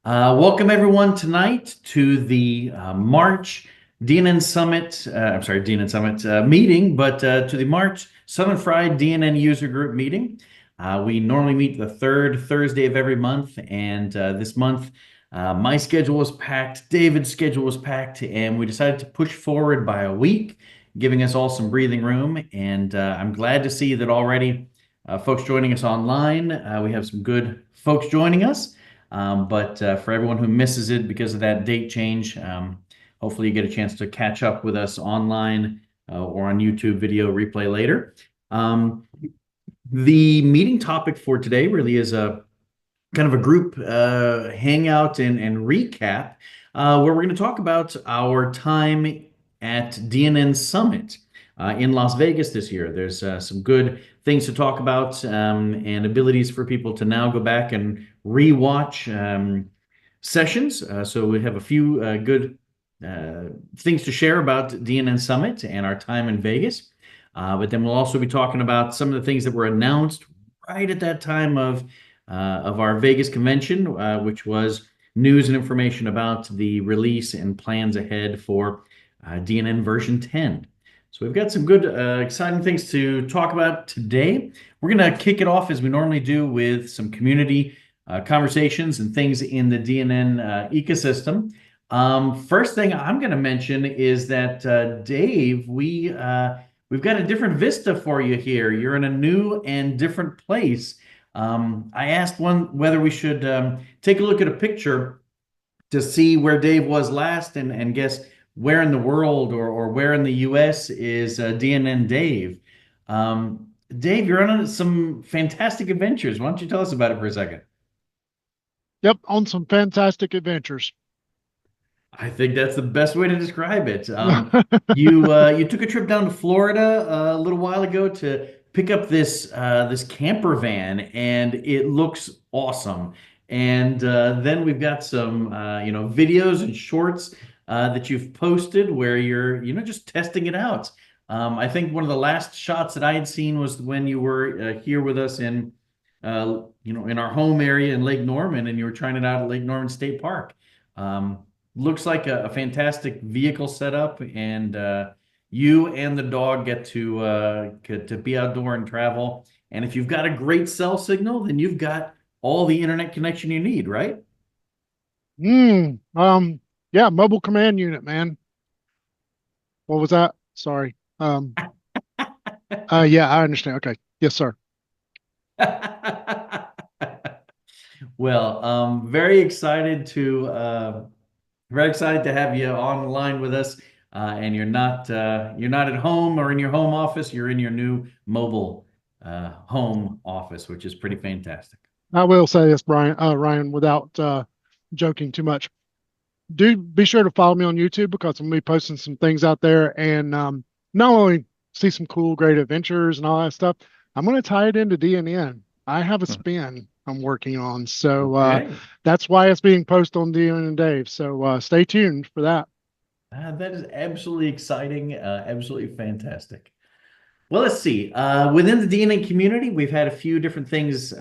Welcome everyone tonight to the March DNN Summit, I'm sorry, DNN Summit meeting, but to the March Southern Fried DNN User Group meeting. We normally meet the third Thursday of every month, and this month my schedule was packed, David's schedule was packed, and we decided to push forward by a week, giving us all some breathing room. And I'm glad to see that already folks joining us online. We have some good folks joining us. But for everyone who misses it because of that date change, hopefully you get a chance to catch up with us online or on YouTube video replay later. The meeting topic for today really is a kind of a group hangout and recap where we're going to talk about our time at DNN Summit in Las Vegas this year. There's some good things to talk about and abilities for people to now go back and rewatch sessions. So we have a few good things to share about DNN Summit and our time in Vegas. But then we'll also be talking about some of the things that were announced right at that time of our Vegas convention, which was news and information about the release and plans ahead for DNN version 10. So we've got some good, exciting things to talk about today. We're going to kick it off as we normally do with some community conversations and things in the DNN ecosystem. First thing I'm going to mention is that Dave, we've got a different vista for you here. You're in a new and different place. I asked whether we should take a look at a picture to see where Dave was last and guess where in the world or where in the US is DNN Dave. Dave, you're on some fantastic adventures. Why don't you tell us about it for a second? Yep, on some fantastic adventures. I think that's the best way to describe it. You took a trip down to Florida a little while ago to pick up this camper van, and it looks awesome. And then we've got some videos and shorts that you've posted where you're just testing it out. I think one of the last shots that I had seen was when you were here with us in in our home area in Lake Norman, and you were trying it out at Lake Norman State Park. Looks like a fantastic vehicle setup, and you and the dog get to be outdoor and travel. And if you've got a great cell signal, then you've got all the internet connection you need, right? Yeah, mobile command unit, man. What was that? Sorry. Yeah, I understand. Okay. Yes, sir. Well, very excited to have you online with us. And you're not at home or in your home office. You're in your new mobile home office, which is pretty fantastic. I will say this, Ryan, without joking too much. Do be sure to follow me on YouTube because I'm gonna be posting some things out there and not only see some cool, great adventures and all that stuff, I'm gonna tie it into DNN. I have a spin I'm working on, so Okay. that's why it's being posted on DNN and Dave. So stay tuned for that. That is absolutely exciting, absolutely fantastic. Well, let's see. Within the DNN community, we've had a few different things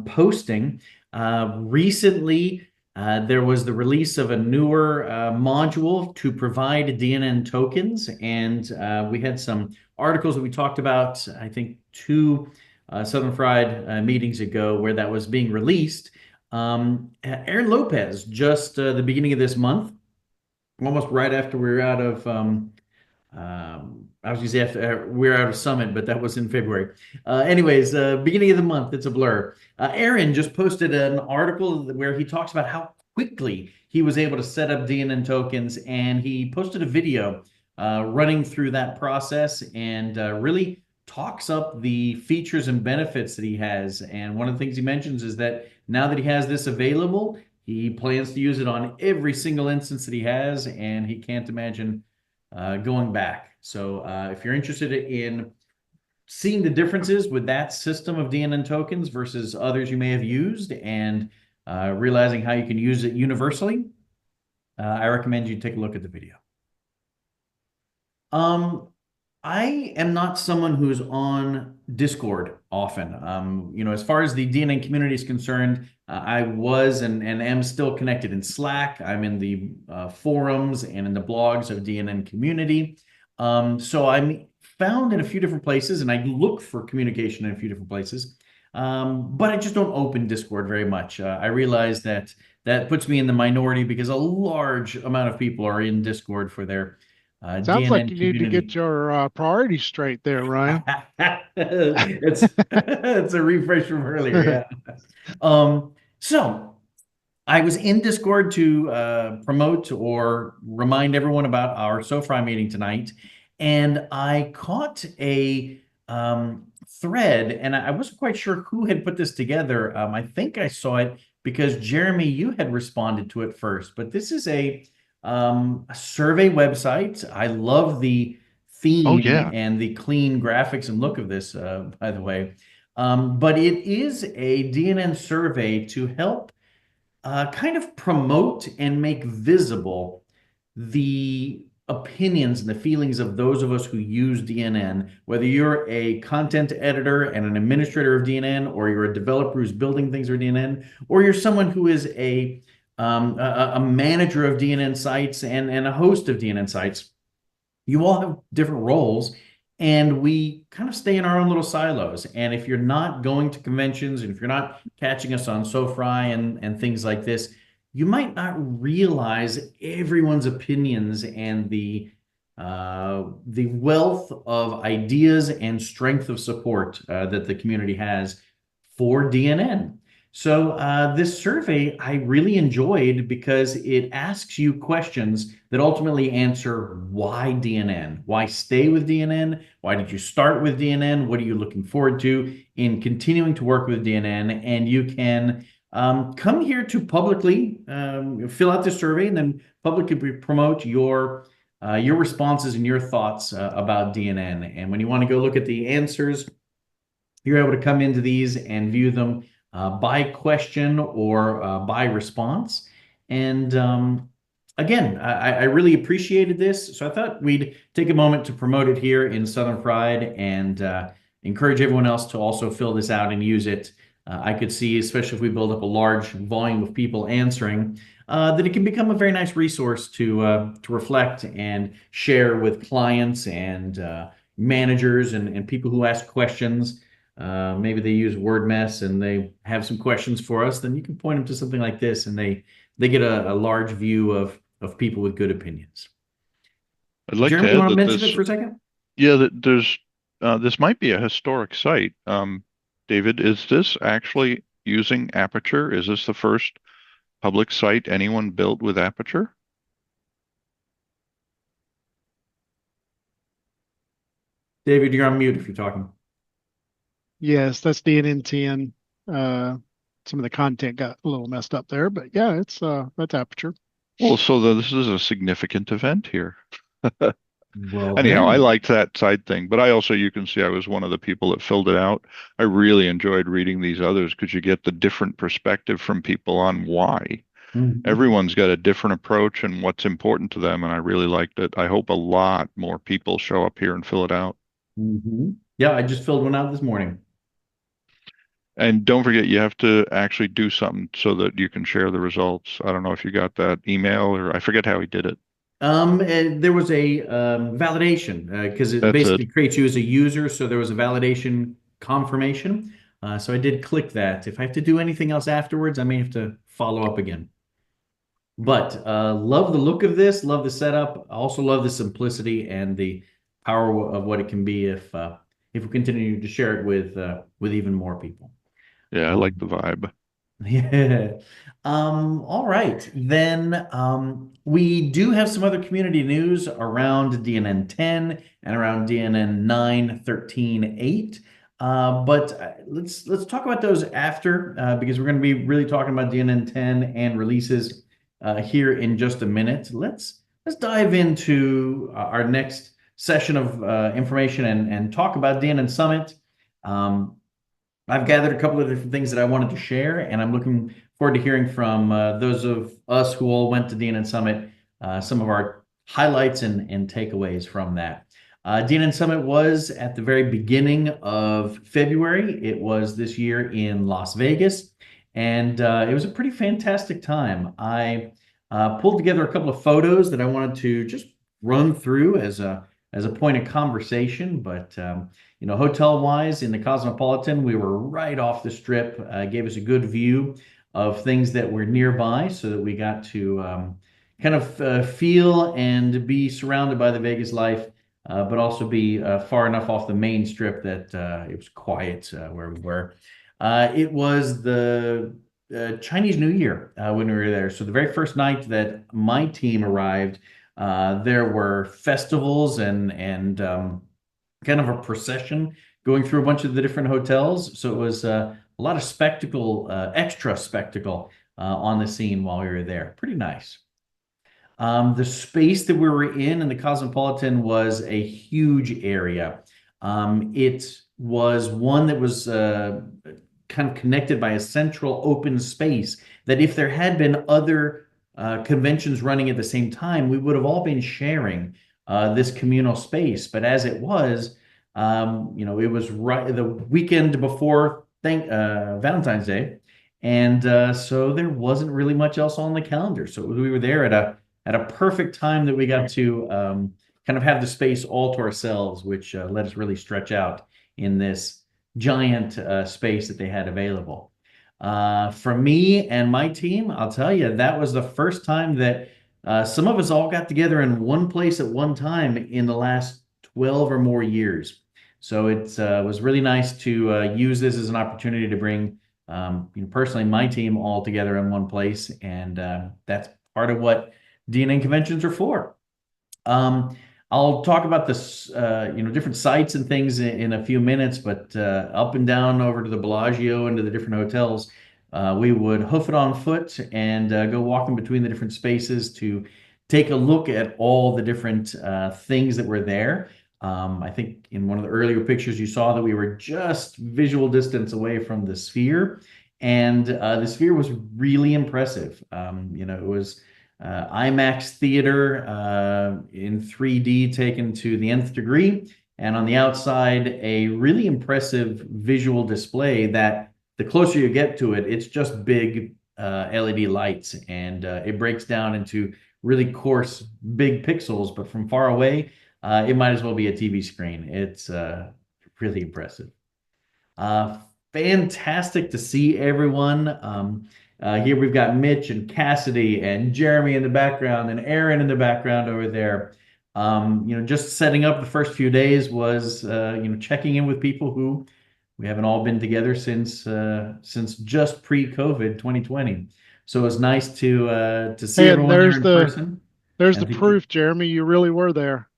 posting. Recently, there was the release of a newer module to provide DNN tokens, and we had some articles that we talked about, I think, two Southern Fried meetings ago where that was being released. Aaron Lopez, just the beginning of this month, almost right after we were out of I was going to say after we're out of Summit, but that was in February. Anyways, beginning of the month, it's a blur. Aaron just posted an article where he talks about how quickly he was able to set up DNN tokens, and he posted a video running through that process and really talks up the features and benefits that he has. And one of the things he mentions is that now that he has this available, he plans to use it on every single instance that he has, and he can't imagine going back. So if you're interested in seeing the differences with that system of DNN tokens versus others you may have used and realizing how you can use it universally, I recommend you take a look at the video. I am not someone who's on Discord often. As far as the DNN community is concerned, I was and am still connected in Slack. I'm in the forums and in the blogs of DNN Community. So I'm found in a few different places, and I look for communication in a few different places. But I just don't open Discord very much. I realize that that puts me in the minority because a large amount of people are in Discord for their Sounds like DNN you need to get community. your priorities straight there, Ryan. It's a refresh from earlier, yeah. So I was in Discord to promote or remind everyone about our SoFri meeting tonight, and I caught a thread, and I wasn't quite sure who had put this together. I think I saw it because Jeremy, you had responded to it first, but this is a survey website. I love the Oh theme yeah. and the clean graphics and look of this, by the way. But it is a DNN survey to help kind of promote and make visible the opinions and the feelings of those of us who use DNN, whether you're a content editor and an administrator of DNN, or you're a developer who's building things for DNN, or you're someone who is a manager of DNN sites and a host of DNN sites. You all have different roles, and we kind of stay in our own little silos. And if you're not going to conventions, and if you're not catching us on SoFri and things like this, you might not realize everyone's opinions and the wealth of ideas and strength of support that the community has for DNN. So this survey I really enjoyed because it asks you questions that ultimately answer why DNN, why stay with DNN, why did you start with DNN, what are you looking forward to in continuing to work with DNN, and you can come here to publicly fill out the survey and then publicly promote your responses and your thoughts about DNN. And when you want to go look at the answers, you're able to come into these and view them by question or by response. And again, I really appreciated this. So I thought we'd take a moment to promote it here in Southern Fried and encourage everyone else to also fill this out and use it. I could see, especially if we build up a large volume of people answering, that it can become a very nice resource to reflect and share with clients and managers and people who ask questions. Maybe they use word mess and they have some questions for us, then you can point them to something like this and they get a large view of people with good opinions. I'd like to Jeremy, you add want to that mention it this, for a second? yeah, that there's this might be a historic site. David, is this actually using Aperture? Is this the first public site anyone built with Aperture? David, you're on mute if you're talking. Yes, that's DNN 10. Some of the content got a little messed up there, but yeah, it's that's Aperture. Well, so this is a significant event here. Well, Anyhow, I then. liked that side thing, but I also, you can see I was one of the people that filled it out. I really enjoyed reading these others because you get the different perspective from people on why. Mhm. Everyone's got a different approach and what's important to them, and I really liked it. I hope a lot more people show up here and fill it out. Mhm. Yeah, I just filled one out this morning. And don't forget, you have to actually do something so that you can share the results. I don't know if you got that email or I forget how he did it. And there was a validation because it That's it. basically creates you as a user. So there was a validation confirmation. So I did click that. If I have to do anything else afterwards, I may have to follow up again. But love the look of this, love the setup. I also love the simplicity and the power of what it can be if we continue to share it with even more people. Yeah, I like Um, the vibe. Yeah. All right. Then we do have some other community news around DNN 10 and around DNN 9, 13, 8. But let's talk about those after because we're going to be really talking about DNN 10 and releases here in just a minute. Let's dive into our next session of information and talk about DNN Summit. Um, I've gathered a couple of different things that I wanted to share, and I'm looking forward to hearing from those of us who all went to DNN Summit, some of our highlights and takeaways from that. DNN Summit was at the very beginning of February. It was this year in Las Vegas, and it was a pretty fantastic time. I pulled together a couple of photos that I wanted to just run through as a point of conversation. But hotel wise in the Cosmopolitan, we were right off the strip. Gave us a good view of things that were nearby, so that we got to kind of feel and be surrounded by the Vegas life, but also be far enough off the main strip that it was quiet where we were. It was the Chinese New Year when we were there. So the very first night that my team arrived, there were festivals and kind of a procession going through a bunch of the different hotels. So it was a lot of spectacle, extra spectacle on the scene while we were there. Pretty nice. The space that we were in the Cosmopolitan was a huge area. It was one that was kind of connected by a central open space that if there had been other conventions running at the same time, we would have all been sharing this communal space. But as it was, it was right the weekend before Valentine's Day. And so there wasn't really much else on the calendar. So we were there at a perfect time that we got to kind of have the space all to ourselves, which let us really stretch out in this giant space that they had available. For me and my team, I'll tell you, that was the first time that some of us all got together in one place at one time in the last 12 or more years. So it was really nice to use this as an opportunity to bring, personally, my team all together in one place. And that's part of what DNN conventions are for. I'll talk about this, different sites and things in a few minutes, but up and down over to the Bellagio and to the different hotels, we would hoof it on foot and go walking between the different spaces to take a look at all the different things that were there. I think in one of the earlier pictures you saw that we were just visual distance away from the Sphere, and the Sphere was really impressive. It was IMAX theater in 3D taken to the nth degree, and on the outside, a really impressive visual display that the closer you get to it, it's just big LED lights, and it breaks down into really coarse, big pixels, but from far away, it might as well be a TV screen. It's really impressive. Fantastic to see everyone. Here we've got Mitch and Cassidy and Jeremy in the background and Aaron in the background over there. Just setting up the first few days was, checking in with people who we haven't all been together since just pre-COVID 2020. So it was nice to see everyone there in person. There's the proof, Jeremy. You really were there.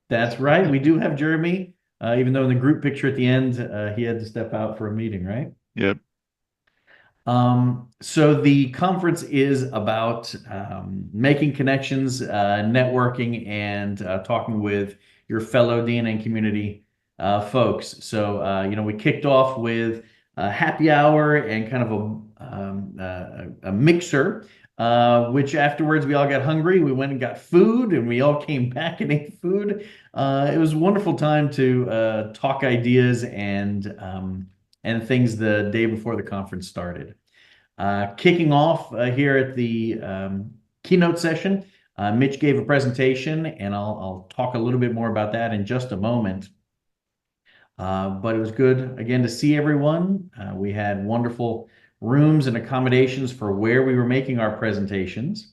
That's right. We do have Jeremy, even though in the group picture at the end, he had to step out for a meeting, right? Yep. So the conference is about making connections, networking, and talking with your fellow DNN community folks. So, we kicked off with a happy hour and kind of a mixer, which afterwards we all got hungry. We went and got food, and we all came back and ate food. It was a wonderful time to talk ideas and things the day before the conference started. Kicking off here at the keynote session, Mitch gave a presentation, and I'll talk a little bit more about that in just a moment. But it was good, again, to see everyone. We had wonderful rooms and accommodations for where we were making our presentations.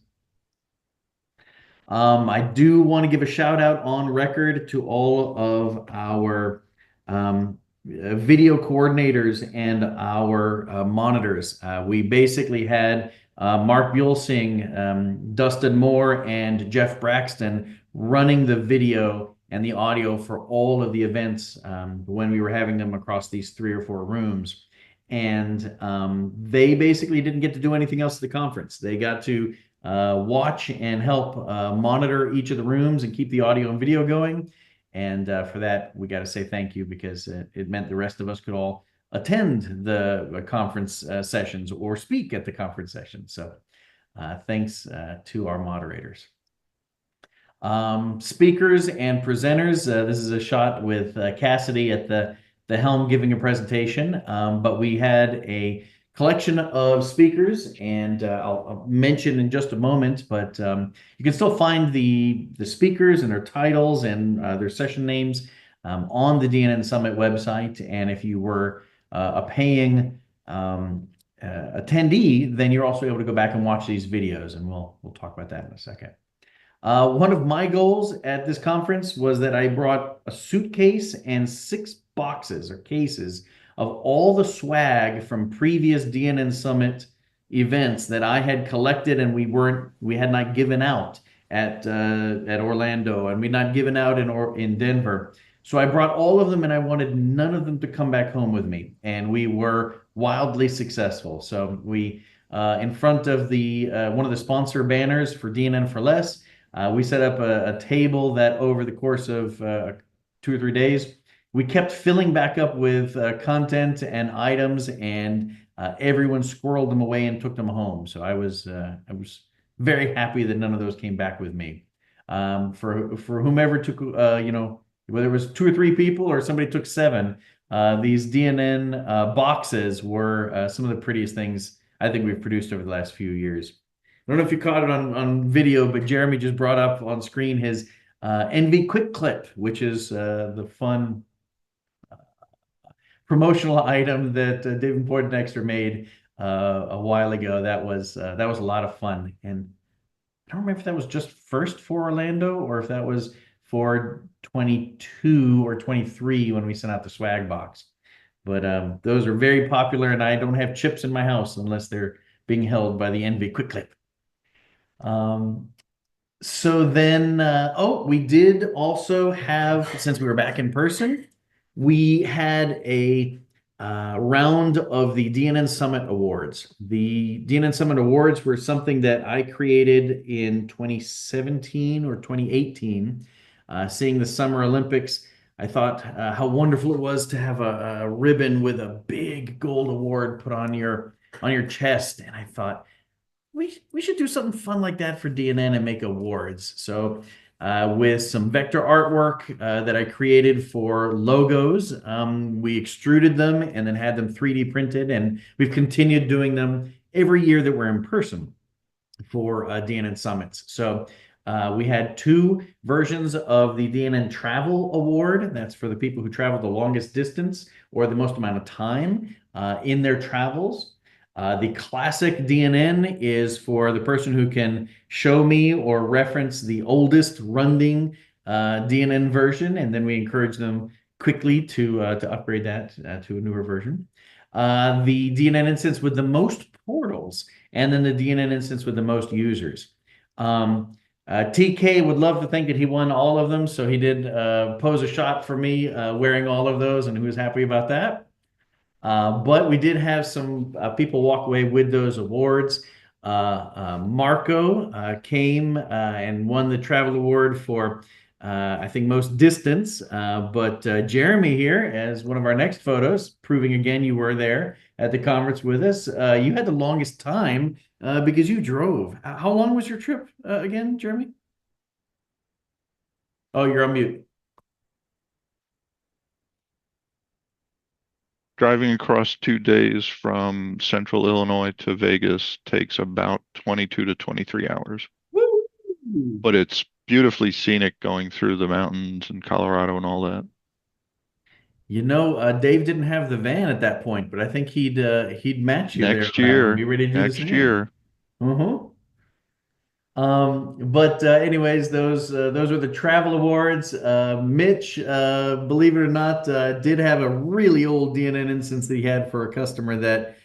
I do want to give a shout out on record to all of our video coordinators and our monitors. We basically had Mark Buelsing, Dustin Moore, and Jeff Braxton running the video and the audio for all of the events when we were having them across these 3 or 4 rooms. And they basically didn't get to do anything else at the conference. They got to watch and help monitor each of the rooms and keep the audio and video going. And for that, we got to say thank you, because it meant the rest of us could all attend the conference sessions or speak at the conference sessions. So thanks to our moderators. Speakers and presenters. This is a shot with Cassidy at the helm giving a presentation. But we had a collection of speakers, and I'll mention in just a moment, but you can still find the speakers and their titles and their session names on the DNN Summit website. And if you were a paying attendee, then you're also able to go back and watch these videos, and we'll talk about that in a second. One of my goals at this conference was that I brought a suitcase and 6 boxes or cases of all the swag from previous DNN Summit events that I had collected and we had not given out at Orlando, and we'd not given out in Denver. So I brought all of them, and I wanted none of them to come back home with me, and we were wildly successful. So we in front of the one of the sponsor banners for DNN for Less. We set up a table that over the course of 2 or 3 days, we kept filling back up with content and items, and everyone squirreled them away and took them home. So I was very happy that none of those came back with me. For whomever took, whether it was 2 or 3 people or somebody took 7, these DNN boxes were some of the prettiest things I think we've produced over the last few years. I don't know if you caught it on video, but Jeremy just brought up on screen his NV Quick Clip, which is the fun promotional item that David Poindexter made a while ago. That was a lot of fun, and I don't remember if that was just first for Orlando or if that was for 22 or 23 when we sent out the swag box. But those are very popular, and I don't have chips in my house unless they're being held by the NV Quick Clip. So then, we did also have, since we were back in person, we had a round of the DNN Summit Awards. The DNN Summit Awards were something that I created in 2017 or 2018. Seeing the Summer Olympics, I thought how wonderful it was to have a ribbon with a big gold award put on your chest, and I thought, we should do something fun like that for DNN and make awards. So with some vector artwork that I created for logos, we extruded them and then had them 3D printed, and we've continued doing them every year that we're in person for DNN Summits. So we had 2 versions of the DNN Travel Award. That's for the people who travel the longest distance or the most amount of time in their travels. The classic DNN is for the person who can show me or reference the oldest running DNN version, and then we encourage them quickly to upgrade that to a newer version. The DNN instance with the most portals, and then the DNN instance with the most users. TK would love to think that he won all of them, so he did pose a shot for me wearing all of those, and he was happy about that. But we did have some people walk away with those awards. Marco came and won the travel award for, I think, most distance. But Jeremy here, as one of our next photos, proving again you were there at the conference with us. You had the longest time because you drove. How long was your trip again, Jeremy? Oh, you're on mute. Driving across 2 days from central Illinois to Vegas takes about 22 to 23 hours. Woo! But it's beautifully scenic going through the mountains in Colorado and all that. Dave didn't have the van at that point, but I think he'd match you Next there year, and be ready to do the next same. year. But anyways, those were the travel awards. Mitch, believe it or not, did have a really old DNN instance that he had for a customer that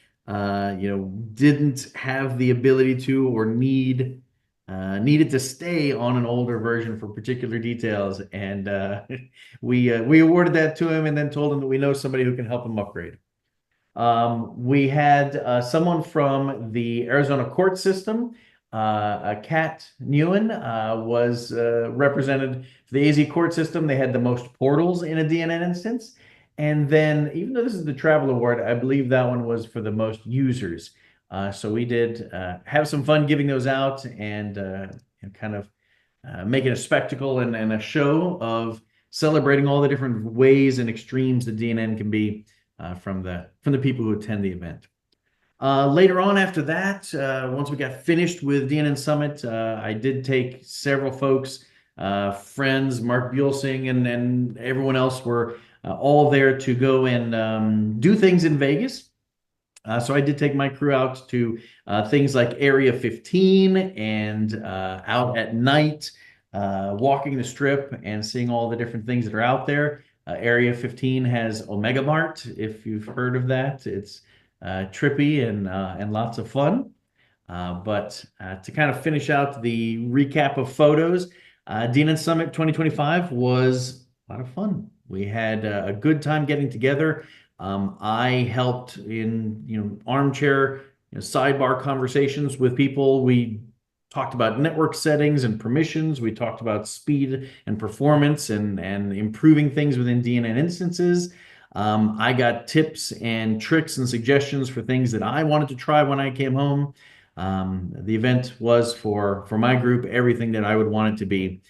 didn't have the ability to or needed to stay on an older version for particular details, and we awarded that to him and then told him that we know somebody who can help him upgrade. We had someone from the Arizona court system. Kat Newen was represented for the AZ court system. They had the most portals in a DNN instance. And then, even though this is the travel award, I believe that one was for the most users. So we did have some fun giving those out and kind of making a spectacle and a show of celebrating all the different ways and extremes that DNN can be from the people who attend the event. Later on after that, once we got finished with DNN Summit, I did take several folks, friends, Mark Buelsing and everyone else were all there to go and do things in Vegas. So I did take my crew out to things like Area 15 and out at night, walking the strip and seeing all the different things that are out there. Area 15 has Omega Mart, if you've heard of that. It's trippy and lots of fun. But to kind of finish out the recap of photos, DNN Summit 2025 was a lot of fun. We had a good time getting together. I helped in armchair sidebar conversations with people. We talked about network settings and permissions. We talked about speed and performance and improving things within DNN instances. I got tips and tricks and suggestions for things that I wanted to try when I came home. The event was for my group everything that I would want it to be,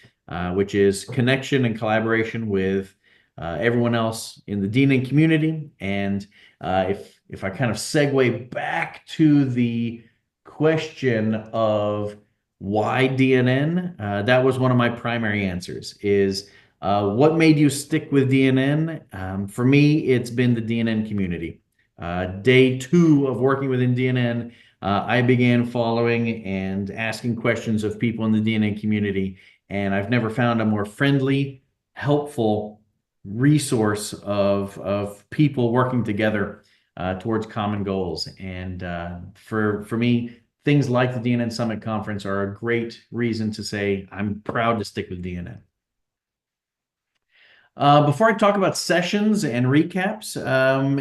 which is connection and collaboration with everyone else in the DNN community. And if I kind of segue back to the question of why DNN, that was one of my primary answers is what made you stick with DNN? For me, it's been the DNN community. Day 2 of working within DNN, I began following and asking questions of people in the DNN community, and I've never found a more friendly, helpful resource of people working together towards common goals. And for me, things like the DNN Summit Conference are a great reason to say I'm proud to stick with DNN. Before I talk about sessions and recaps,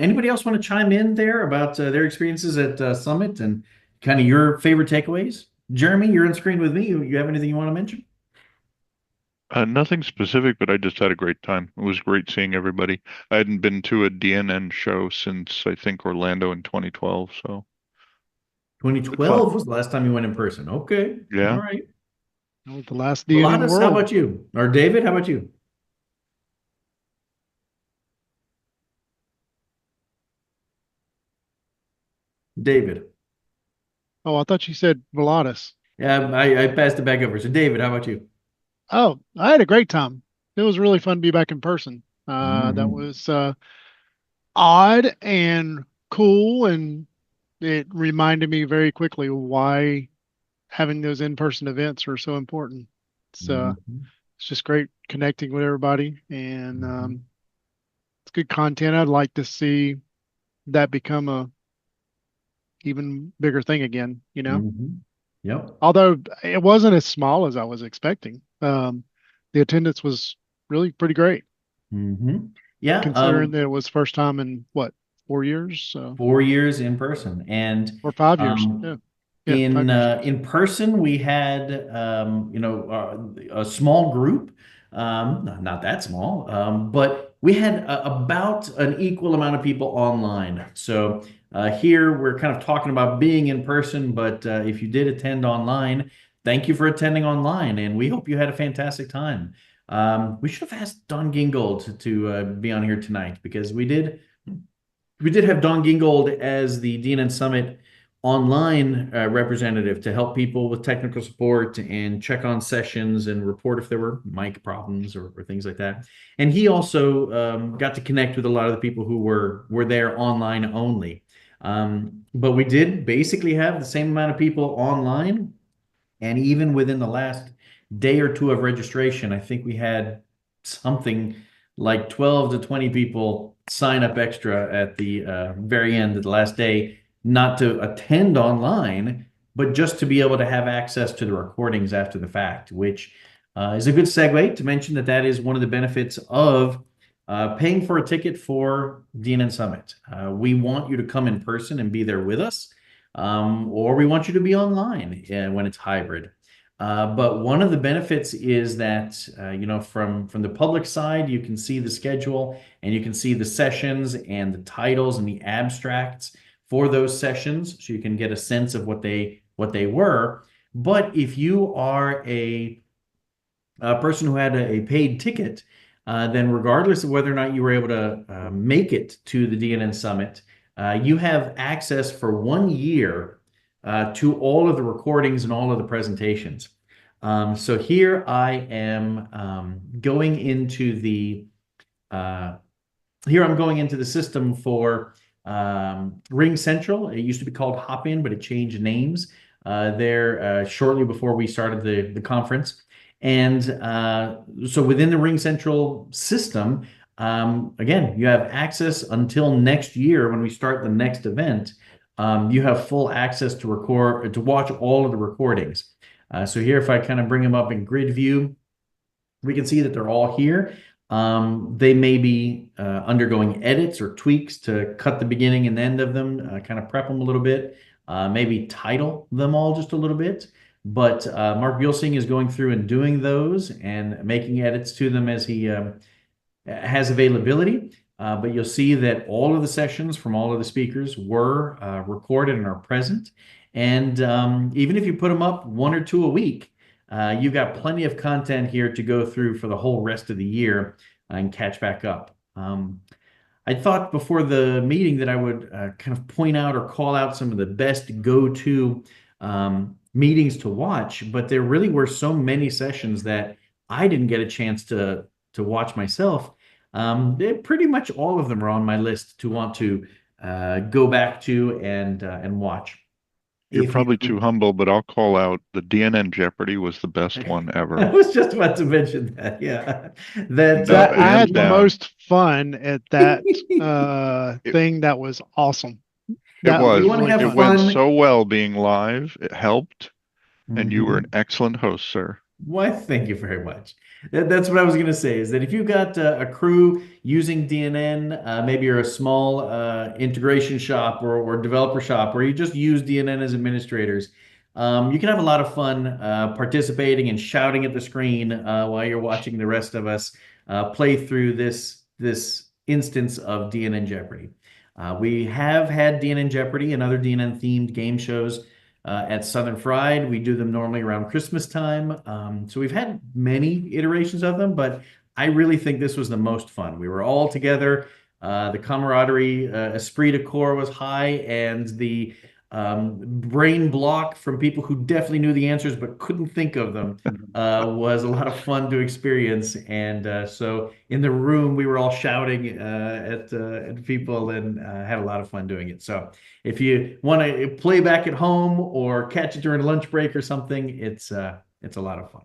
anybody else want to chime in there about their experiences at Summit and kind of your favorite takeaways? Jeremy, you're on screen with me. You have anything you want to mention? Nothing specific, but I just had a great time. It was great seeing everybody. I hadn't been to a DNN show since I think Orlando in 2012. So 2012 was the last time you went in person. Okay. Yeah. All right. That was the last DNN Pilatus, world. how about you? Or David, how about you? David. Oh, I thought you said Pilatus. Yeah, I passed it back over. So David, how about you? Oh, I had a great time. It was really fun to be back in person. That Mhm. was odd and cool, and it reminded me very quickly why having those in-person events are so important. It's Mhm. it's just great connecting with everybody, and Mhm. it's good content. I'd like to see that become a even bigger thing again, Mhm. Yep. Although it wasn't as small as I was expecting. The attendance was really pretty great, Yeah. considering that it was first time in what, 4 years, so 4 years in person, and or 5 years. um, Yeah, 5 years. in person we had a small group, not that small, but we had about an equal amount of people online. So here we're kind of talking about being in person, but if you did attend online, thank you for attending online, and we hope you had a fantastic time. We should have asked Don Gingold to be on here tonight because we did have Don Gingold as the DNN Summit online representative to help people with technical support and check on sessions and report if there were mic problems or things like that. And he also got to connect with a lot of the people who were there online only. But we did basically have the same amount of people online, and even within the last day or two of registration, I think we had something like 12 to 20 people sign up extra at the very end of the last day, not to attend online, but just to be able to have access to the recordings after the fact, which is a good segue to mention that that is one of the benefits of paying for a ticket for DNN Summit. We want you to come in person and be there with us, or we want you to be online when it's hybrid. But one of the benefits is that, from the public side, you can see the schedule and you can see the sessions and the titles and the abstracts for those sessions, so you can get a sense of what they were. But if you are a a person who had a paid ticket, then regardless of whether or not you were able to make it to the DNN Summit, you have access for 1 year to all of the recordings and all of the presentations. So here I am going into the system for Ring Central. It used to be called Hopin, but it changed names there shortly before we started the conference. And so within the Ring Central system, again, you have access until next year when we start the next event. You have full access to watch all of the recordings. So here, if I kind of bring them up in grid view, we can see that they're all here. They may be undergoing edits or tweaks to cut the beginning and end of them, kind of prep them a little bit, maybe title them all just a little bit. But Mark Buelsing is going through and doing those and making edits to them as he has availability. But you'll see that all of the sessions from all of the speakers were recorded and are present. And even if you put them up 1 or 2 a week, you've got plenty of content here to go through for the whole rest of the year and catch back up. I thought before the meeting that I would kind of point out or call out some of the best go-to meetings to watch, but there really were so many sessions that I didn't get a chance to watch myself. Pretty much all of them are on my list to want to go back to and watch. You're probably too humble, but I'll call out the DNN Jeopardy was the best one ever. I was just about to mention that. Yeah, I had the most fun at that thing. That was awesome. It went so well being live. It helped, and you were an excellent host, sir. Why, thank you very much. That's what I was going to say, is that if you've got a crew using DNN, maybe you're a small integration shop or developer shop, or you just use DNN as administrators, you can have a lot of fun participating and shouting at the screen while you're watching the rest of us play through this instance of DNN Jeopardy. We have had DNN Jeopardy and other DNN themed game shows at Southern Fried. We do them normally around Christmas time. So we've had many iterations of them, but I really think this was the most fun. We were all together. The camaraderie, esprit de corps was high, and the brain block from people who definitely knew the answers but couldn't think of them was a lot of fun to experience. And so in the room, we were all shouting at people and had a lot of fun doing it. So if you want to play back at home or catch it during a lunch break or something, it's a lot of fun.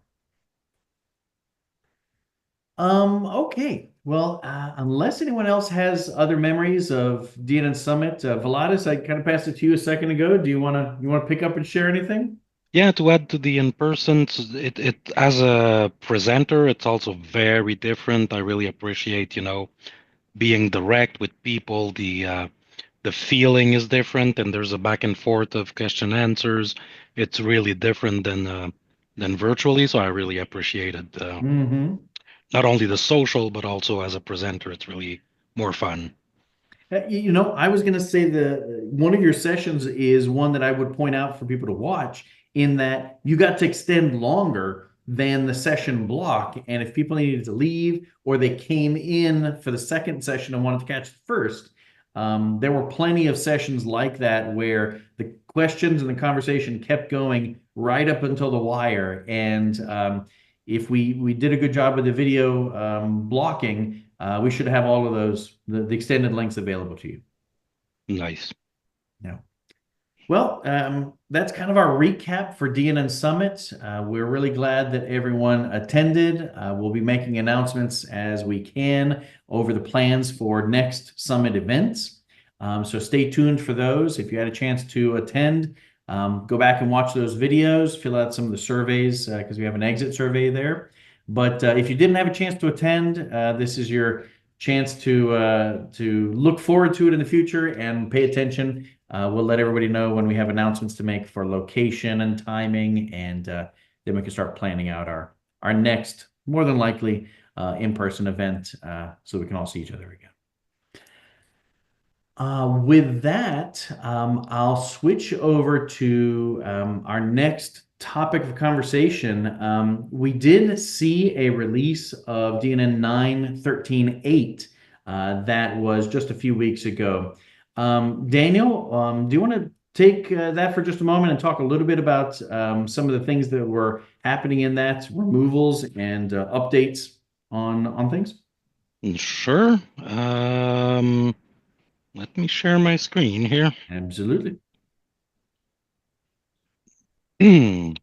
Okay. Well, unless anyone else has other memories of DNN Summit, Vladas, I kind of passed it to you a second ago. Do you want to pick up and share anything? Yeah, to add to the in-person, it as a presenter, it's also very different. I really appreciate, being direct with people. The feeling is different, and there's a back and forth of question answers. It's really different than virtually, so I really appreciated not only the social, but also as a presenter, it's really more fun. I was going to say one of your sessions is one that I would point out for people to watch, in that you got to extend longer than the session block. And if people needed to leave or they came in for the second session and wanted to catch the first, there were plenty of sessions like that where the questions and the conversation kept going right up until the wire. And if we did a good job with the video blocking, we should have all of those, the extended links available to you. Nice. Yeah. Well, that's kind of our recap for DNN Summit. We're really glad that everyone attended. We'll be making announcements as we can over the plans for next Summit events. So stay tuned for those. If you had a chance to attend, go back and watch those videos, fill out some of the surveys because we have an exit survey there. But if you didn't have a chance to attend, this is your chance to look forward to it in the future and pay attention. We'll let everybody know when we have announcements to make for location and timing, and then we can start planning out our next, more than likely, in-person event so we can all see each other again. With that, I'll switch over to our next topic of conversation. We did see a release of DNN 9.13.8 that was just a few weeks ago. Daniel, do you want to take that for just a moment and talk a little bit about some of the things that were happening in that, removals and updates on things? Sure. Let me share my screen here. Absolutely. Screen.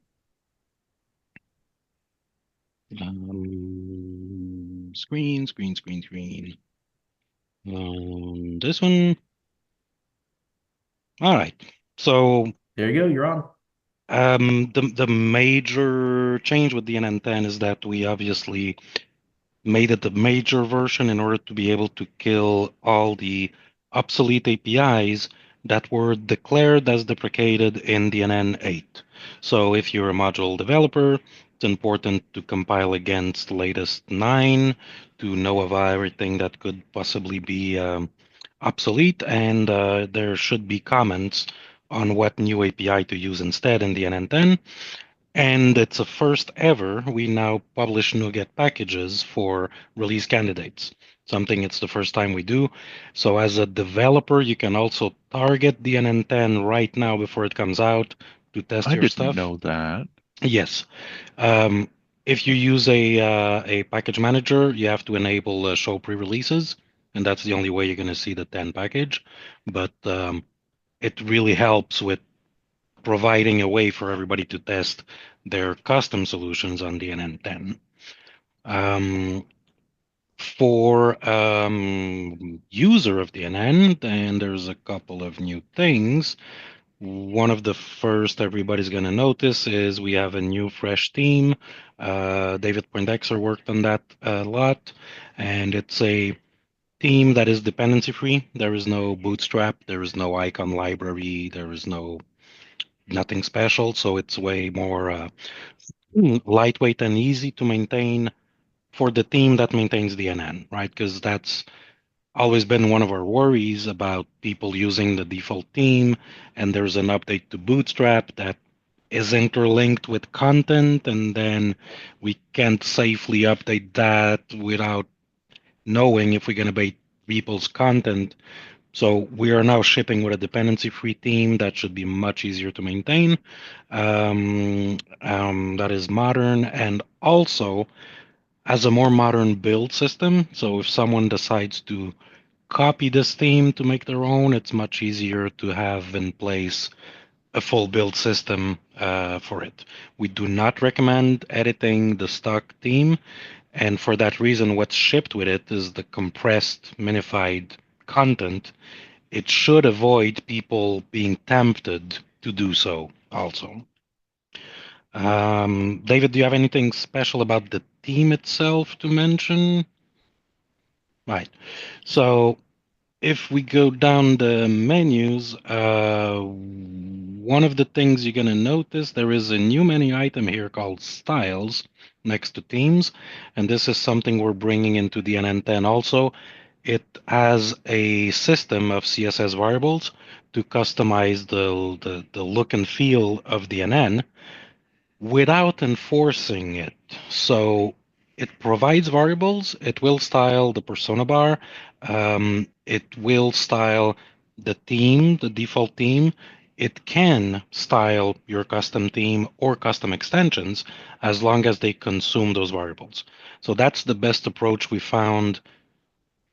This one. All right. So There you go. You're on. the major change with DNN 10 is that we obviously made it the major version in order to be able to kill all the obsolete APIs that were declared as deprecated in DNN 8. So if you're a module developer, it's important to compile against the latest 9 to know of everything that could possibly be obsolete, and there should be comments on what new API to use instead in DNN 10. And it's a first ever. We now publish NuGet packages for release candidates. Something it's the first time we do. So as a developer, you can also target DNN 10 right now before it comes out to test I your didn't stuff. know that. Yes. If you use a package manager, you have to enable show pre-releases, and that's the only way you're going to see the 10 package. But it really helps with providing a way for everybody to test their custom solutions on DNN 10. For user of DNN, then there's a couple of new things. One of the first everybody's going to notice is we have a new fresh theme. David Poindexter worked on that a lot, and it's a theme that is dependency free. There is no bootstrap, there is no icon library, there is nothing special. So it's way more lightweight and easy to maintain for the team that maintains DNN, right? Because that's always been one of our worries about people using the default theme, and there's an update to Bootstrap that is interlinked with content, and then we can't safely update that without knowing if we're going to bait people's content. So we are now shipping with a dependency-free theme that should be much easier to maintain. That is modern, and also as a more modern build system. So if someone decides to copy this theme to make their own, it's much easier to have in place a full build system for it. We do not recommend editing the stock theme, and for that reason, what's shipped with it is the compressed, minified content. It should avoid people being tempted to do so also. David, do you have anything special about the theme itself to mention? Right. So if we go down the menus, one of the things you're going to notice, there is a new menu item here called Styles next to Themes, and this is something we're bringing into the DNN10 also. It has a system of CSS variables to customize the look and feel of the DNN without enforcing it. So it provides variables. It will style the persona bar. It will style the theme, the default theme. It can style your custom theme or custom extensions as long as they consume those variables. So that's the best approach we found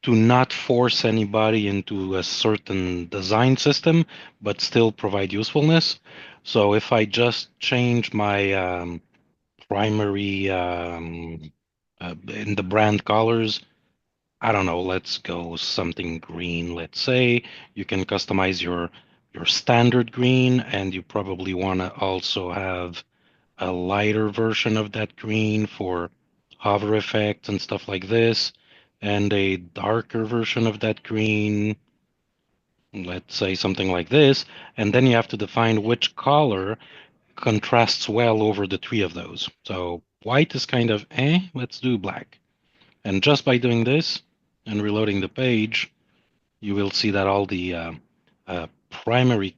to not force anybody into a certain design system, but still provide usefulness. So if I just change my primary in the brand colors, I don't know, let's go something green. Let's say you can customize your standard green, and you probably want to also have a lighter version of that green for hover effects and stuff like this, and a darker version of that green, let's say something like this, and then you have to define which color contrasts well over the three of those. So white is kind of let's do black. And just by doing this and reloading the page, you will see that all the primary,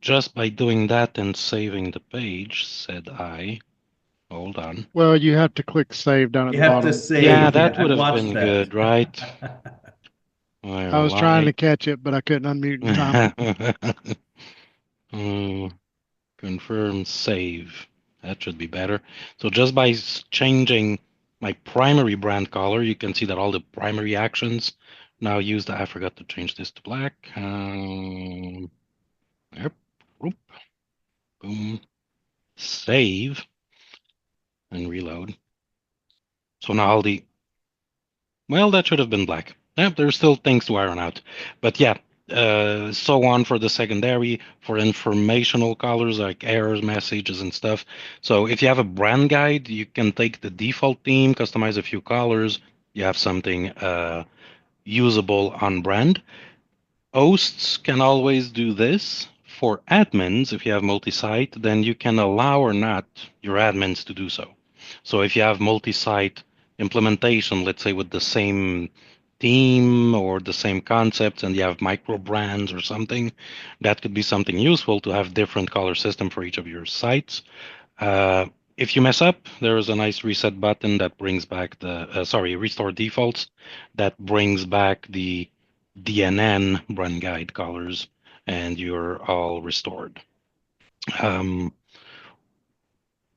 just by doing that and saving the page, said I. Hold on. Well, you have to click save down at You the have to bottom. save. Yeah, Yeah, that would I've have watched been that. good, right? I was trying to Like, catch it, but I couldn't unmute in time. confirm save. That should be better. So just by changing my primary brand color, you can see that all the primary actions now use the, I forgot to change this to black. Yep. Whoop. Boom. Save and reload. So now all the, well, that should have been black. Yep, there's still things to iron out. But yeah, so on for the secondary, for informational colors like errors, messages, and stuff. So if you have a brand guide, you can take the default theme, customize a few colors. You have something usable on brand. Hosts can always do this. For admins, if you have multi-site, then you can allow or not your admins to do so. So if you have multi-site implementation, let's say with the same theme or the same concepts, and you have micro brands or something, that could be something useful to have different color system for each of your sites. Uh, if you mess up, there is a nice reset button that brings back the, restore defaults, that brings back the DNN brand guide colors, and you're all restored.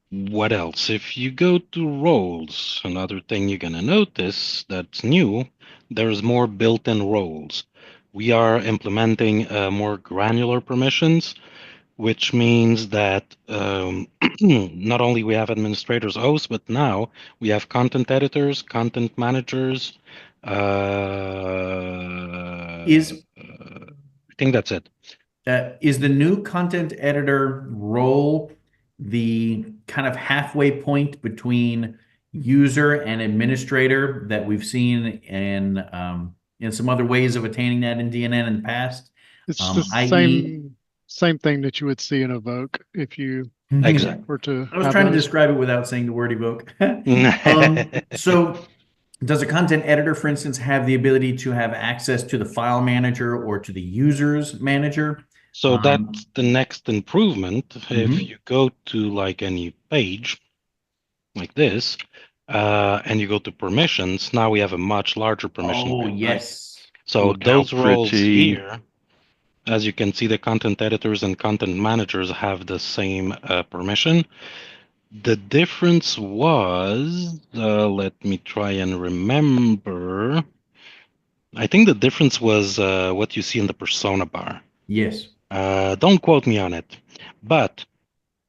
What else? If you go to roles, another thing you're going to notice that's new, there's more built-in roles. We are implementing more granular permissions, which means that not only we have administrators, hosts, but now we have content editors, content managers. Is I think that's it. is the new content editor role the kind of halfway point between user and administrator that we've seen in some other ways of attaining that in DNN in the past? It's the I.e., same thing that you would see in Evoke if you Exactly. were to I was have trying to those. describe it without saying the word evoke. So does a content editor, for instance, have the ability to have access to the file manager or to the users manager? So that's the next improvement. If Mhm. you go to like any page like this, and you go to permissions, now we have a much larger permission Oh, grid, right? yes. So Look how those roles pretty. here, as you can see, the content editors and content managers have the same permission. The difference was, let me try and remember. I think the difference was what you see in the persona bar. Yes. Don't quote me on it. But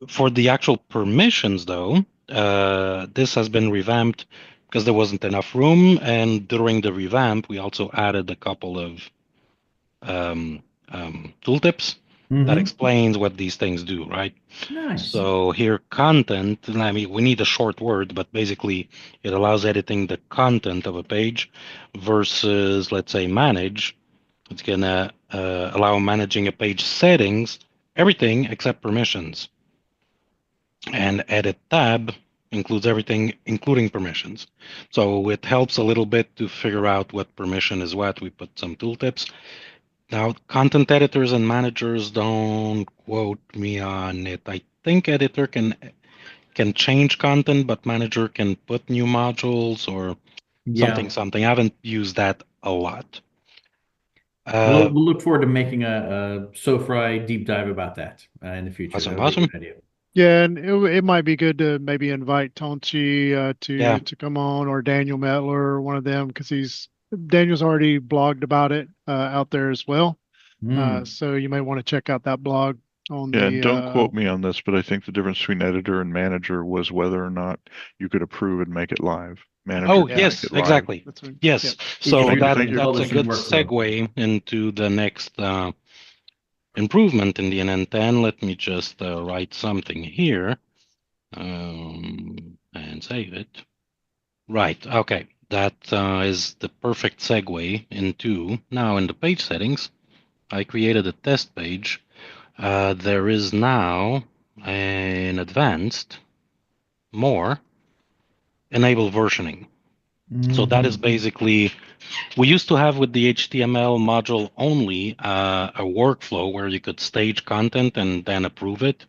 for the actual permissions, though, this has been revamped because there wasn't enough room. And during the revamp, we also added a couple of tooltips that Hmm. explains what these things do, right? Nice. So here, content, I mean, we need a short word, but basically it allows editing the content of a page versus, let's say, manage. It's gonna allow managing a page settings, everything except permissions. And edit tab includes everything, including permissions. So it helps a little bit to figure out what permission is what. We put some tooltips. Now, content editors and managers, don't quote me on it. I think editor can change content, but manager can put new modules or Yeah. something. I haven't used that a lot. We'll look forward to making a SoFri deep dive about that in the future. That would be a Awesome. good idea. Yeah, and it might be good to maybe invite Tonchi Yeah. to come on, or Daniel Metler, or one of them, because Daniel's already blogged about it out there as well. Mm. So you may want to check out that blog on Yeah, and the don't quote me on this, but I think the difference between editor and manager was whether or not you could approve and make it live. Manager Oh, can make yes, it live. exactly. that's what, Yes. yep. So If you're Thank doing you. that's a publishing good workflow. segue into the next improvement in the DNN10. Let me just write something here and save it. Right. Okay. That is the perfect segue into now in the page settings. I created a test page. There is now an advanced more enable versioning. So that is Mhm. basically, we used to have with the HTML module only a workflow where you could stage content and then approve it.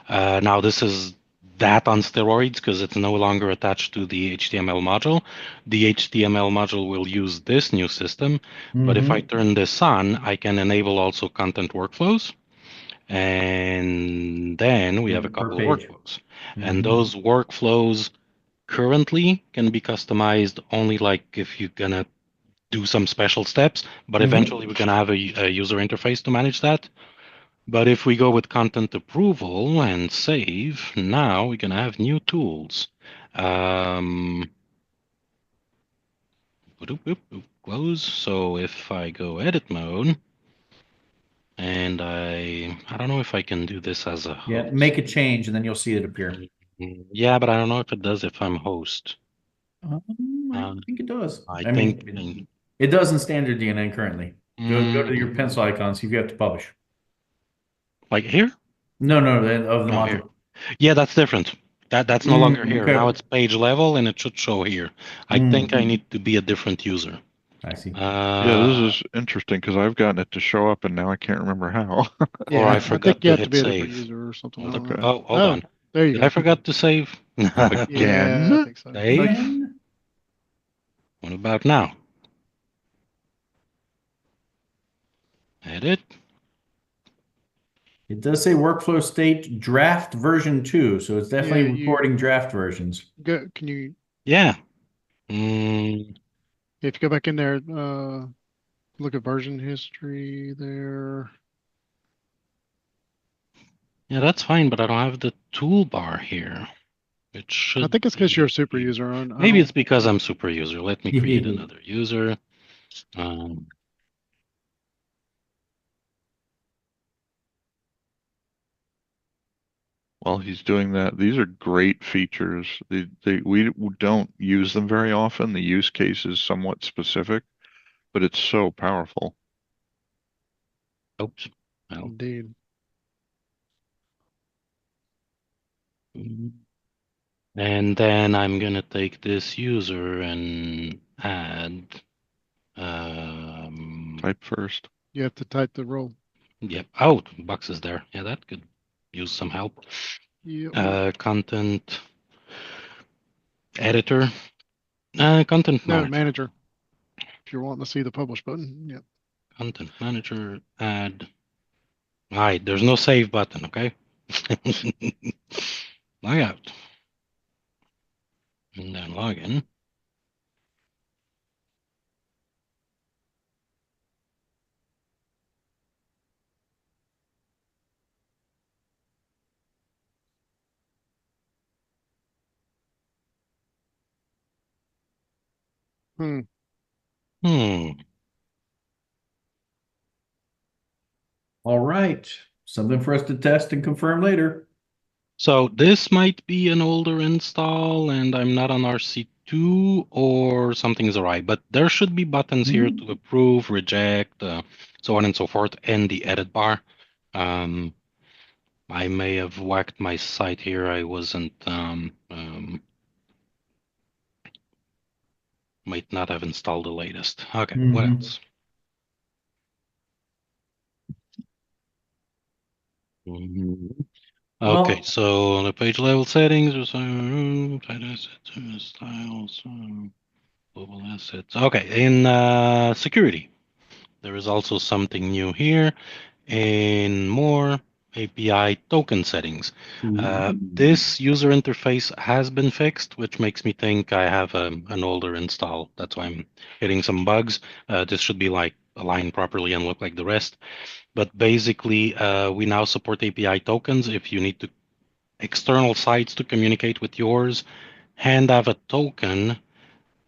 Now this is that on steroids because it's no longer attached to the HTML module. The HTML module will use this new system, but if I Mhm. turn this on, I can enable also content workflows. And then we have a Per couple of page. workflows. And Mhm. those workflows currently can be customized only like if you're gonna do some special steps, but Mhm. eventually we're gonna have a user interface to manage that. But if we go with content approval and save, now we're gonna have new tools. Um, close. So if I go edit mode, and I don't know if I can do this as a Yeah, host. make a change and then you'll see it appear. Yeah, but I don't know if it does if I'm host. I Um, think it does. I I think, mean, it does in standard DNN currently. Go to your pencil icon, see if you have to publish. like here? No, no, of the No, here. module. Yeah, that's different. That's no longer here. Now Okay. it's page level and it should show here. I think I need to be a different user. I see. Yeah, this Uh, is interesting because I've gotten it to show up and now I can't remember how. or I Yeah, I think forgot you to have to hit be a different save. user or something. I Hold up. don't know. Okay. Oh, hold Oh, on. there you Did I go. forgot to save? Yeah, I Again? think so. Save? Again? What about now? Edit? It does say workflow state draft version 2, so it's Yeah, definitely you recording draft versions. go. Can you, Yeah. Mm, if you go back in there, look at version history there. yeah, that's fine, but I don't have the toolbar here. It I should think it's because you're a be. super user. I Maybe don't. it's because I'm super user. Let me create another user. Um, While he's doing that, these are great features. We don't use them very often. The use case is somewhat specific, but it's so powerful. oops. Well, Indeed. and then I'm gonna take this user and add. Type first. You have to type the role. Yep. Oh, box is there. Yeah, that could use some help. Yeah. Content editor. Content No, manager. manager. If you're wanting to see the publish button. Yeah. Content manager. Add. All right. There's no save button. Okay. Log out and then log in. Hmm. Hmm. All right. Something for us to test and confirm later. So this might be an older install and I'm not on RC2 or something's awry, but there should be buttons here to approve, reject, so on and so forth, and the edit bar. Um, I may have whacked my site here. I wasn't, might not have installed the latest. Okay, what Mhm. else? Mhm. Okay, Well, so on the page level settings, styles, global assets. Okay, in security, there is also something new here in more API token settings. This user interface has been fixed, which makes me think I have an older install. That's why I'm hitting some bugs. This should be like aligned properly and look like the rest. But basically, we now support API tokens. If you need to external sites to communicate with yours, and have a token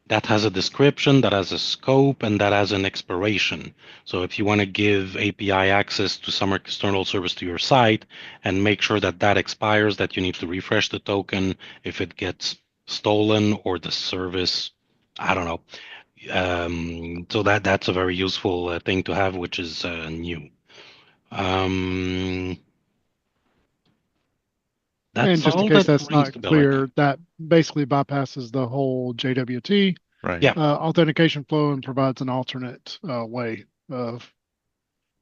that has a description, that has a scope, and that has an expiration. So if you want to give API access to some external service to your site and make sure that that expires, that you need to refresh the token if it gets stolen or the service, I don't know. So that's a very useful thing to have, which is new. Um, And that's just in all case that that's rings not the bell right now. clear, that basically bypasses the whole JWT Right. Yeah. authentication flow and provides an alternate way of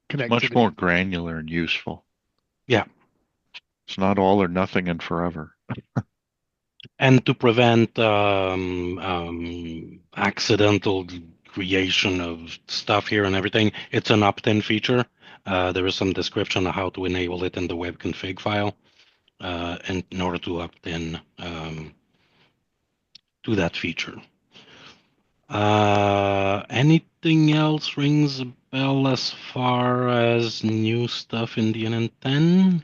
It's much connectivity. more granular and useful. Yeah. It's not all or nothing and forever. And to prevent accidental creation of stuff here and everything, it's an opt-in feature. There is some description of how to enable it in the web config file, and in order to opt in to that feature. Anything else rings a bell as far as new stuff in DNN 10?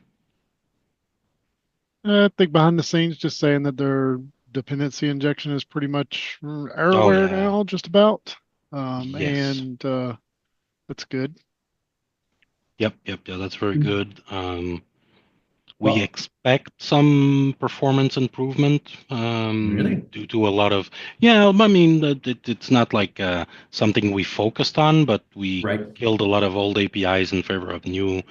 I think behind the scenes, just saying that their dependency injection is pretty much Oh everywhere yeah, now, just about. yes. And that's good. Yep, yeah, that's very Mm. good. We Well, expect some performance improvement really? due to a lot of, yeah, I mean, it's not like something we focused on, but we Right. killed a lot of old APIs in favor of new,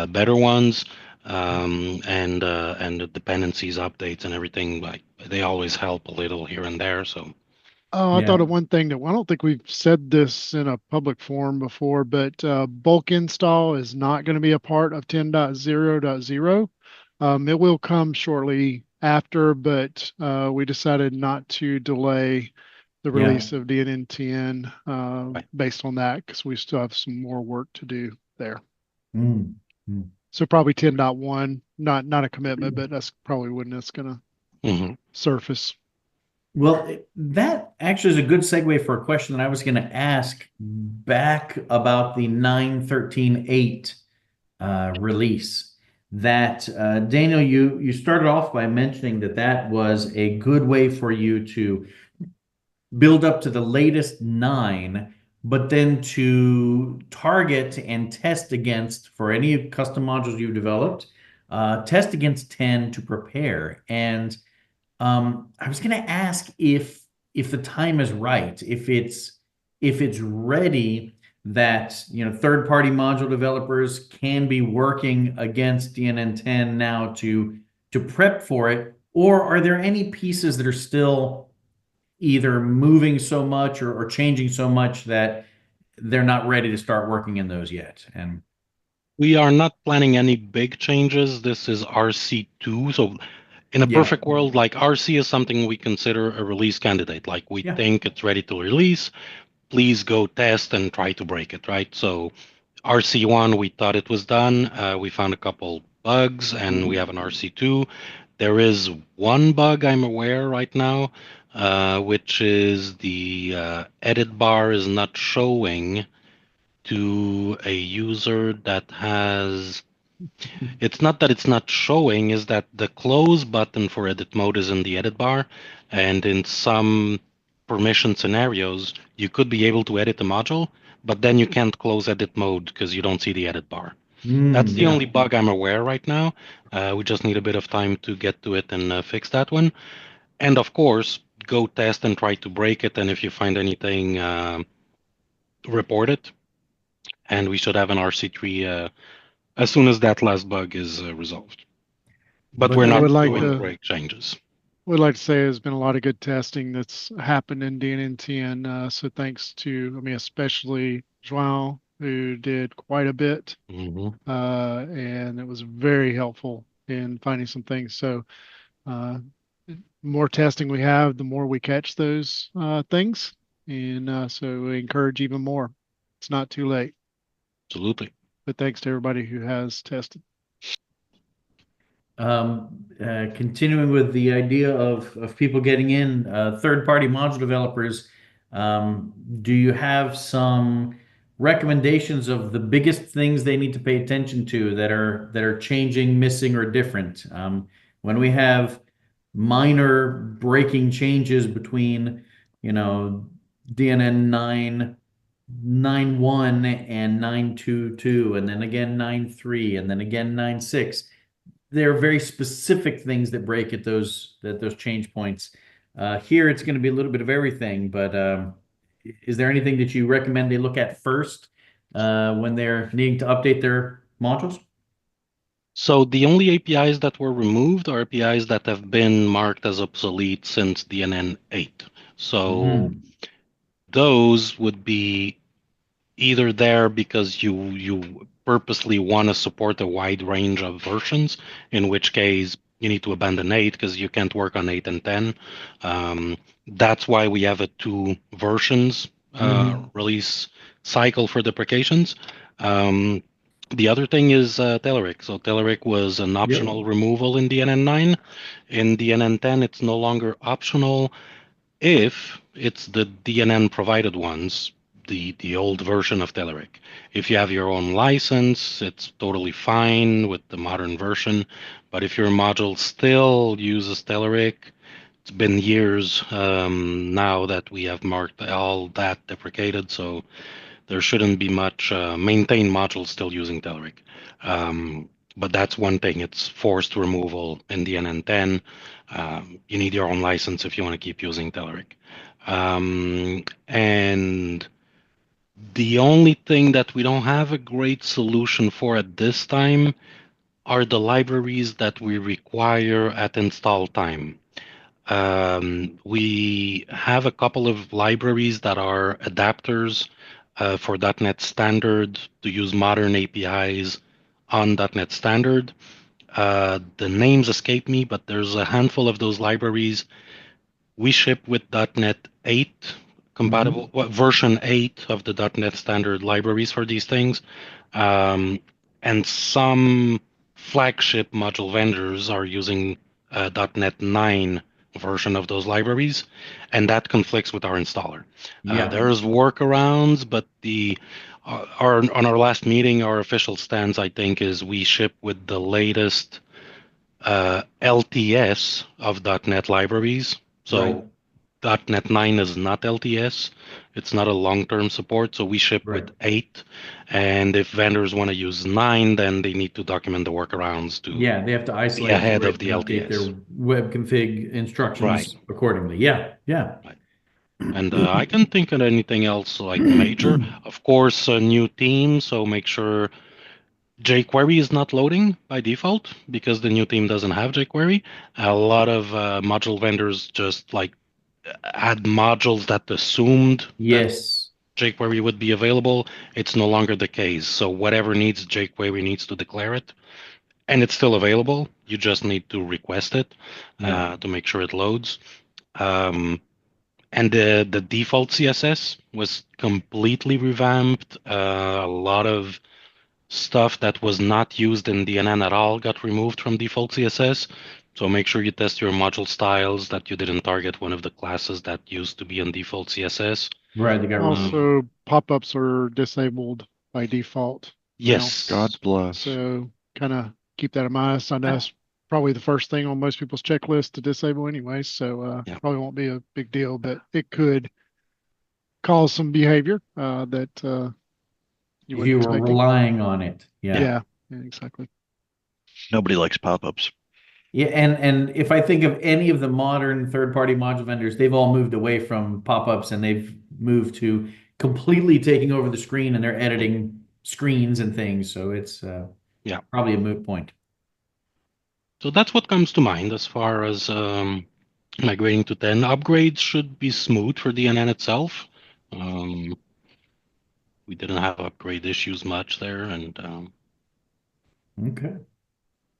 better ones. And the dependencies updates and everything, like they always help a little here and there. So Oh, I thought Yeah. of one thing that I don't think we've said this in a public forum before, but bulk install is not going to be a part of 10.0.0. It will come shortly after, but we decided not to delay the Yeah. release of DNN 10 right. based on that because we still have some more work to do there. Mm. Mm. So probably 10.1, not a commitment, but that's probably when it's going to hmm surface. Well, that actually is a good segue for a question that I was going to ask back about the 9.13.8 release. That Daniel, you started off by mentioning that that was a good way for you to build up to the latest 9, but then to target and test against, for any custom modules you've developed, test against 10 to prepare. And I was going to ask if the time is right, if it's ready, that third-party module developers can be working against DNN 10 now to prep for it, or are there any pieces that are still either moving so much or changing so much that they're not ready to start working in those yet? And We are not planning any big changes. This is RC2. So in a yeah, perfect world, like RC is something we consider a release candidate. Like we yeah. think it's ready to release. Please go test and try to break it, right? So RC1, we thought it was done. We found a couple bugs and we have an RC2. There is one bug I'm aware right now, which is the edit bar is not showing to a user that has, it's not that it's not showing, is that the close button for edit mode is in the edit bar, and in some permission scenarios you could be able to edit the module, but then you can't close edit mode because you don't see the edit bar. That's the Yeah. only bug I'm aware right now. We just need a bit of time to get to it and fix that one. And of course, go test and try to break it, and if you find anything, report it, and we should have an RC3 as soon as that last bug is resolved. But But we're I not would like doing to break changes. would like to say there's been a lot of good testing that's happened in DNN 10. So thanks to, I mean, especially João, who did quite a bit, hmm and it was very helpful in finding some things. So uh, more testing we have, the more we catch those things, and so we encourage even more. It's not too late, Absolutely. but thanks to everybody who has tested. Continuing with the idea of people getting in, third-party module developers, do you have some recommendations of the biggest things they need to pay attention to that are changing, missing, or different? When we have minor breaking changes between, DNN 9.9.1 and 9.2.2, and then again 9.3, and then again 9.6. There are very specific things that break at those change points. Here, it's going to be a little bit of everything, but is there anything that you recommend they look at first when they're needing to update their modules? So the only APIs that were removed are APIs that have been marked as obsolete since DNN 8. So those would be either there because you purposely want to support a wide range of versions, in which case you need to abandon 8 because you can't work on 8 and 10. That's why we have a 2 versions release cycle for deprecations. The other thing is Telerik. So Telerik was an optional removal in DNN 9. In DNN 10, it's no longer optional if it's the DNN provided ones, the old version of Telerik. If you have your own license, it's totally fine with the modern version. But if your module still uses Telerik, it's been years now that we have marked all that deprecated, so there shouldn't be much maintained modules still using Telerik. But that's one thing. It's forced removal in the DNN10. You need your own license if you want to keep using Telerik. And the only thing that we don't have a great solution for at this time are the libraries that we require at install time. We have a couple of libraries that are adapters for .NET Standard to use modern APIs on .NET Standard. The names escape me, but there's a handful of those libraries. We ship with .NET 8 compatible, version 8 of the .NET Standard libraries for these things. And some flagship module vendors are using .NET 9 version of those libraries, and that conflicts with our installer. There's workarounds, but on our last meeting, our official stance, I think, is we ship with the latest LTS of .NET libraries. So .NET 9 is not LTS. It's not a long-term support, so we ship with 8. And if vendors want to use 9, then they need to document the workarounds to they have to isolate ahead of the and update their web config instructions accordingly. Right. And I can't think of anything else like major. Of course, a new theme, so make sure jQuery is not loading by default because the new theme doesn't have jQuery. A lot of module vendors just like add modules that assumed that jQuery would be available. It's no longer the case. So whatever needs jQuery needs to declare it. And it's still available. You just need to request it to make sure it loads. And the default CSS was completely revamped. A lot of stuff that was not used in DNN at all got removed from default CSS. So make sure you test your module styles that you didn't target one of the classes that used to be in default CSS. Right, they got also pop-ups are disabled by default. Yes. God bless. So kind of keep that in mind. I know that's probably the first thing on most people's checklist to disable anyway, so probably won't be a big deal, but it could cause some behavior that you were relying on it. Yeah, exactly. Nobody likes pop-ups. Yeah, and if I think of any of the modern third-party module vendors, they've all moved away from pop-ups and they've moved to completely taking over the screen and they're editing screens and things. So it's probably a moot point. So that's what comes to mind as far as migrating to 10. Upgrades should be smooth for DNN itself. We didn't have upgrade issues much there, and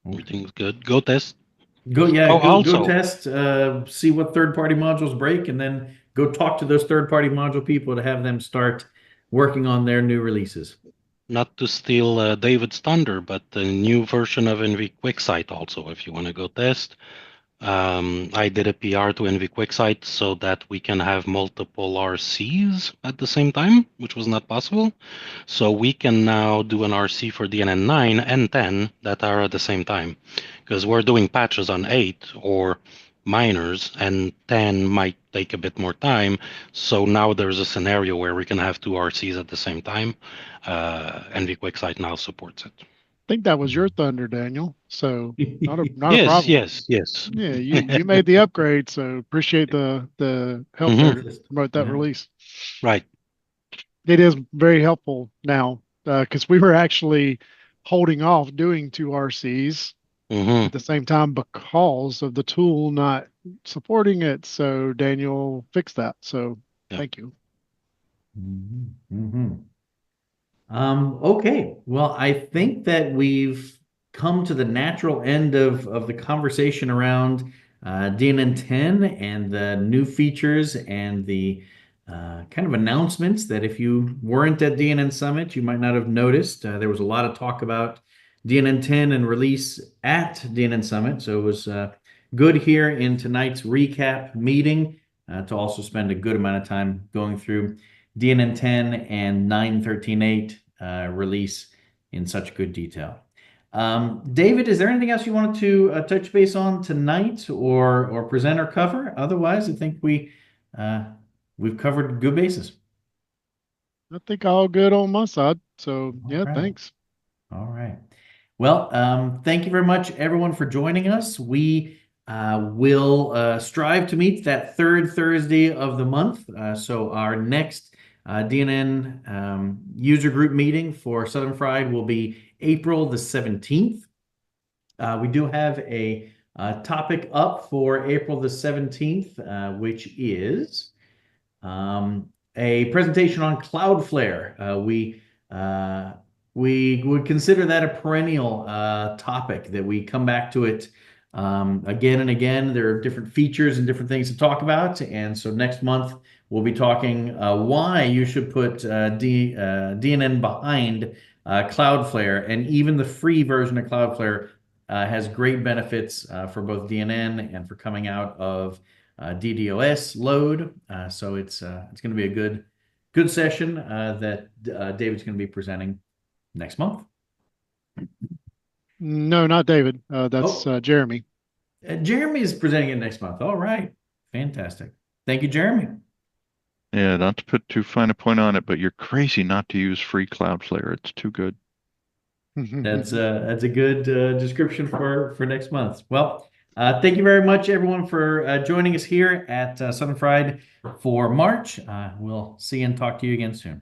everything's good. Go test. Go test, see what third-party modules break, and then go talk to those third-party module people to have them start working on their new releases. Not to steal David's thunder, but the new version of NV QuickSight also, if you want to go test. I did a PR to NV QuickSight so that we can have multiple RCs at the same time, which was not possible. So we can now do an RC for DNN 9 and 10 that are at the same time, because we're doing patches on 8 or minors, and 10 might take a bit more time. So now there's a scenario where we can have 2 RCs at the same time. NV QuickSight now supports it. I think that was your thunder, Daniel. So not a problem. Yes. Yeah, you made the upgrade, so appreciate the help there to promote that release. Right. It is very helpful now because we were actually holding off doing 2 RCs at the same time because of the tool not supporting it. So Daniel fixed that. So Yeah. thank you. Okay, well, I think that we've come to the natural end of the conversation around DNN 10 and the new features and the kind of announcements that if you weren't at DNN Summit, you might not have noticed. There was a lot of talk about DNN 10 and release at DNN Summit, so it was good here in tonight's recap meeting to also spend a good amount of time going through DNN 10 and 9.13.8 release in such good detail. David, is there anything else you wanted to touch base on tonight or present or cover? Otherwise, I think we've covered good bases. I think all good on my side. So yeah, right. thanks. All right. Well, thank you very much, everyone, for joining us. We will strive to meet that third Thursday of the month. So our next DNN user group meeting for Southern Fried will be April the 17th. We do have a topic up for April the 17th, which is a presentation on Cloudflare. We would consider that a perennial topic that we come back to it again and again. There are different features and different things to talk about. And so next month, we'll be talking why you should put DNN behind Cloudflare. And even the free version of Cloudflare has great benefits for both DNN and for coming out of DDoS load. So it's going to be a good session that David's going to be presenting next month. No, not David. That's Jeremy. Jeremy is presenting it next month. All right. Fantastic. Thank you, Jeremy. Yeah, not to put too fine a point on it, but you're crazy not to use free Cloudflare. It's too good. That's a good description for next month. Well, thank you very much, everyone, for joining us here at Southern Fried for March. We'll see and talk to you again soon.